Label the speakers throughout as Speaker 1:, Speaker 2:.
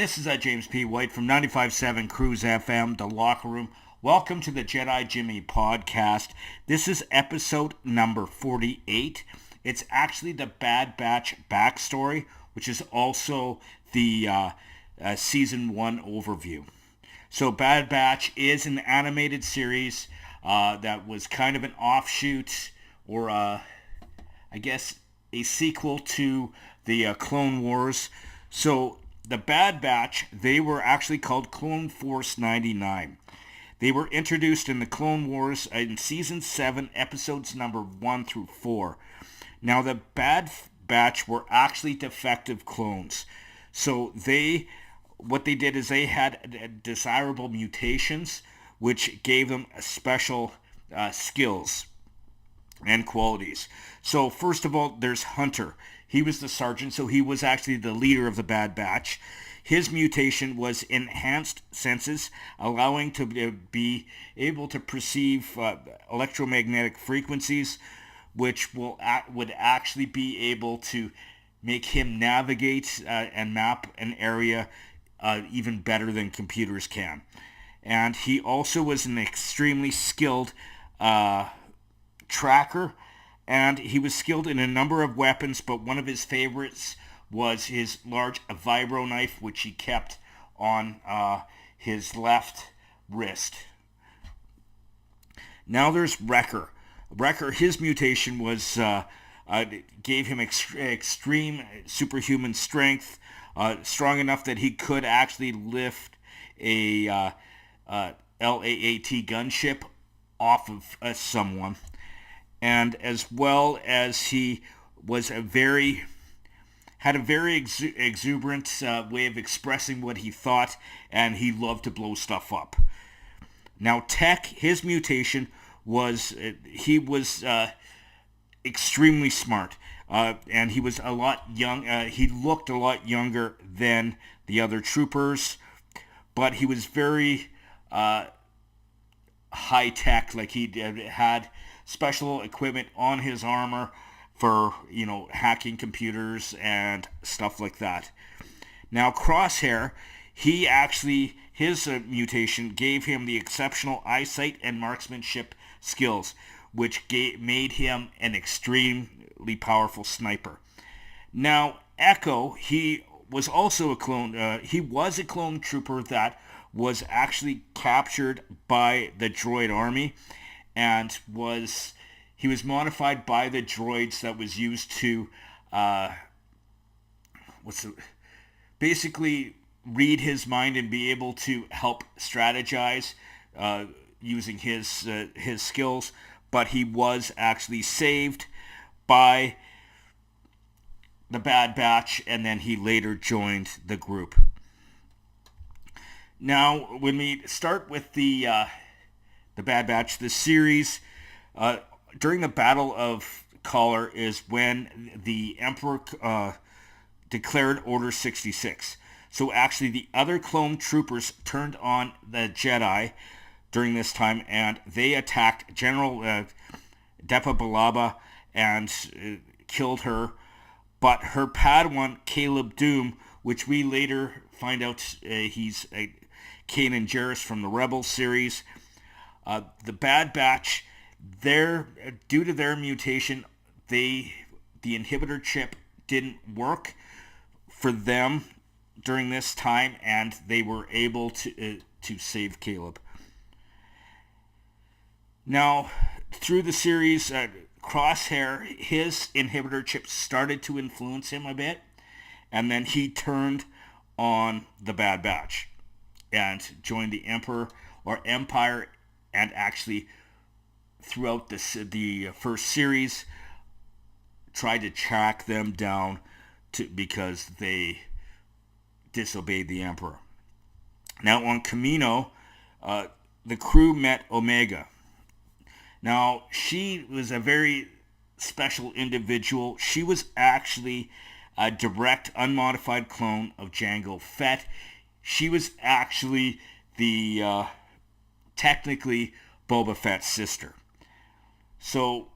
Speaker 1: this is James P. White from 95.7 Cruise FM, The Locker Room. Welcome to the Jedi Jimmy Podcast. This is episode number 48. It's actually the Bad Batch backstory, which is also the Season 1 overview. So Bad Batch is an animated series that was kind of an offshoot, or I guess a sequel to the Clone Wars. So the Bad Batch, they were actually called Clone Force 99. They were introduced in the Clone Wars in Season 7, episodes number 1 through 4. Now, the Bad Batch were actually defective clones. So what they did is they had desirable mutations, which gave them special skills and qualities. So first of all, there's Hunter. He was the sergeant, so he was actually the leader of the Bad Batch. His mutation was enhanced senses, allowing to be able to perceive electromagnetic frequencies, which would actually be able to make him navigate and map an area even better than computers can. And he also was an extremely skilled tracker, and he was skilled in a number of weapons, but one of his favorites was his large vibro knife, which he kept on his left wrist. Now there's Wrecker. Wrecker, his mutation was gave him extreme superhuman strength, strong enough that he could actually lift a LAAT gunship off of someone. And as well as he was had a very exuberant way of expressing what he thought, and he loved to blow stuff up. Now Tech, his mutation was he was extremely smart, and he was a lot young. He looked a lot younger than the other troopers, but he was very high tech. Like he had special equipment on his armor for, hacking computers and stuff like that. Now Crosshair, his mutation gave him the exceptional eyesight and marksmanship skills, which made him an extremely powerful sniper. Now Echo, he was also a clone. He was a clone trooper that was actually captured by the droid army, and he was modified by the droids that was used to basically read his mind and be able to help strategize using his skills. But he was actually saved by the Bad Batch, and then he later joined the group. Now, when we start with the Bad Batch, the series, during the Battle of Collar is when the Emperor declared Order 66. So actually the other clone troopers turned on the Jedi during this time, and they attacked General Depa Billaba and killed her. But her Padawan, Caleb Doom, which we later find out he's Kanan Jarrus from the Rebels series, the Bad Batch, due to their mutation, the inhibitor chip didn't work for them during this time, and they were able to save Caleb. Now, through the series, Crosshair, his inhibitor chip started to influence him a bit, and then he turned on the Bad Batch and joined the Empire, and actually throughout the first series tried to track them down because they disobeyed the Emperor. Now on Kamino, the crew met Omega. Now she was a very special individual. She was actually a direct unmodified clone of Jango Fett. She was actually the technically Boba Fett's sister. So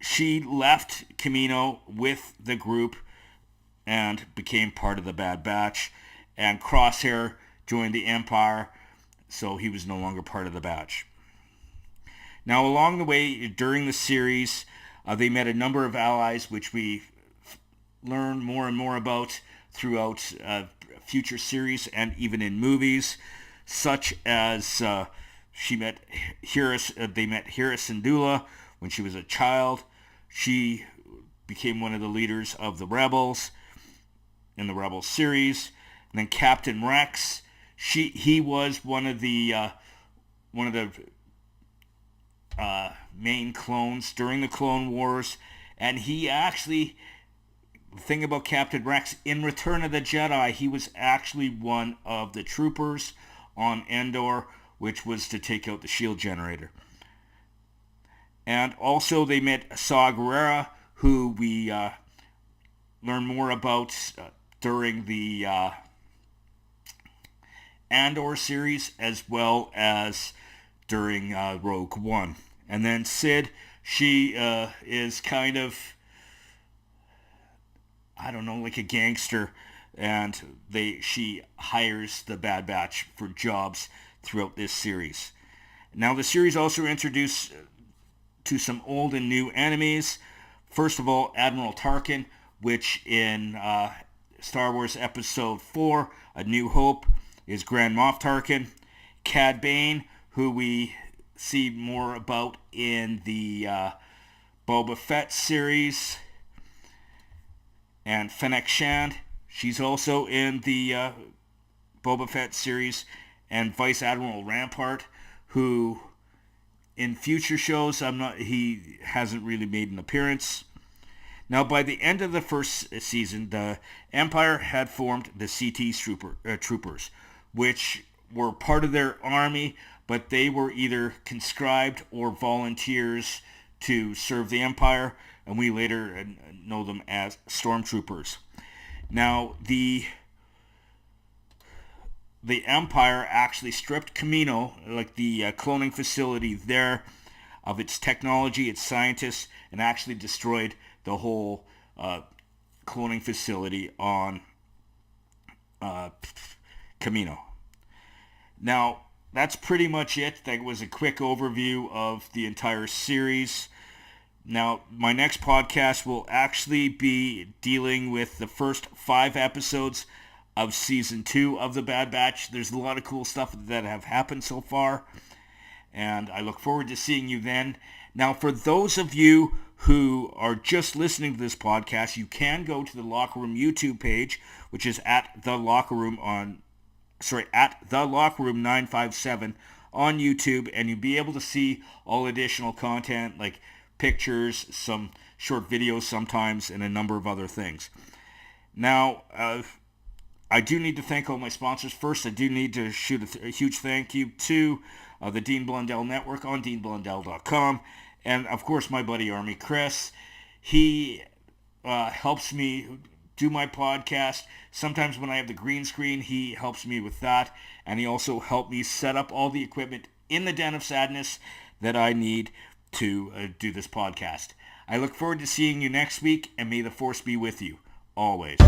Speaker 1: she left Kamino with the group and became part of the Bad Batch. and Crosshair joined the Empire, so he was no longer part of the batch. Now, along the way, during the series, they met a number of allies, which we learn more and more about throughout future series and even in movies, such as they met Hera Syndulla when she was a child. She became one of the leaders of the Rebels in the Rebels series. And then Captain Rex, he was one of the main clones during the Clone Wars, and he actually, the thing about Captain Rex, in Return of the Jedi, he was actually one of the troopers on Endor, which was to take out the shield generator. And also they met Saw Gerrera, who we learn more about during the Andor series, as well as during Rogue One. And then Sid, she is kind of, I don't know, like a gangster, and she hires the Bad Batch for jobs throughout this series. Now, the series also introduced to some old and new enemies. First of all, Admiral Tarkin, which in Star Wars Episode 4, A New Hope, is Grand Moff Tarkin. Cad Bane, who we see more about in the Boba Fett series. And Fennec Shand, she's also in the Boba Fett series. And Vice Admiral Rampart, who in future shows he hasn't really made an appearance. Now, by the end of the first season, the Empire had formed the CT troopers, which were part of their army, but they were either conscribed or volunteers to serve the Empire, and we later know them as stormtroopers. Now, the Empire actually stripped Kamino, like the cloning facility there, of its technology, its scientists, and actually destroyed the whole cloning facility on Kamino. Now, that's pretty much it. That was a quick overview of the entire series. Now, my next podcast will actually be dealing with the first 5 episodes of Season 2 of The Bad Batch. There's a lot of cool stuff that have happened so far, and I look forward to seeing you then. Now, for those of you who are just listening to this podcast, you can go to the Locker Room YouTube page, which is at The Locker Room 957 on YouTube, and you'll be able to see all additional content like pictures, some short videos sometimes, and a number of other things. Now, I do need to thank all my sponsors. First, I do need to shoot a huge thank you to the Dean Blundell Network on deanblundell.com. And, of course, my buddy Army Chris. He helps me do my podcast. Sometimes when I have the green screen, he helps me with that. And he also helped me set up all the equipment in the Den of Sadness that I need to do this podcast. I look forward to seeing you next week, and may the Force be with you, always.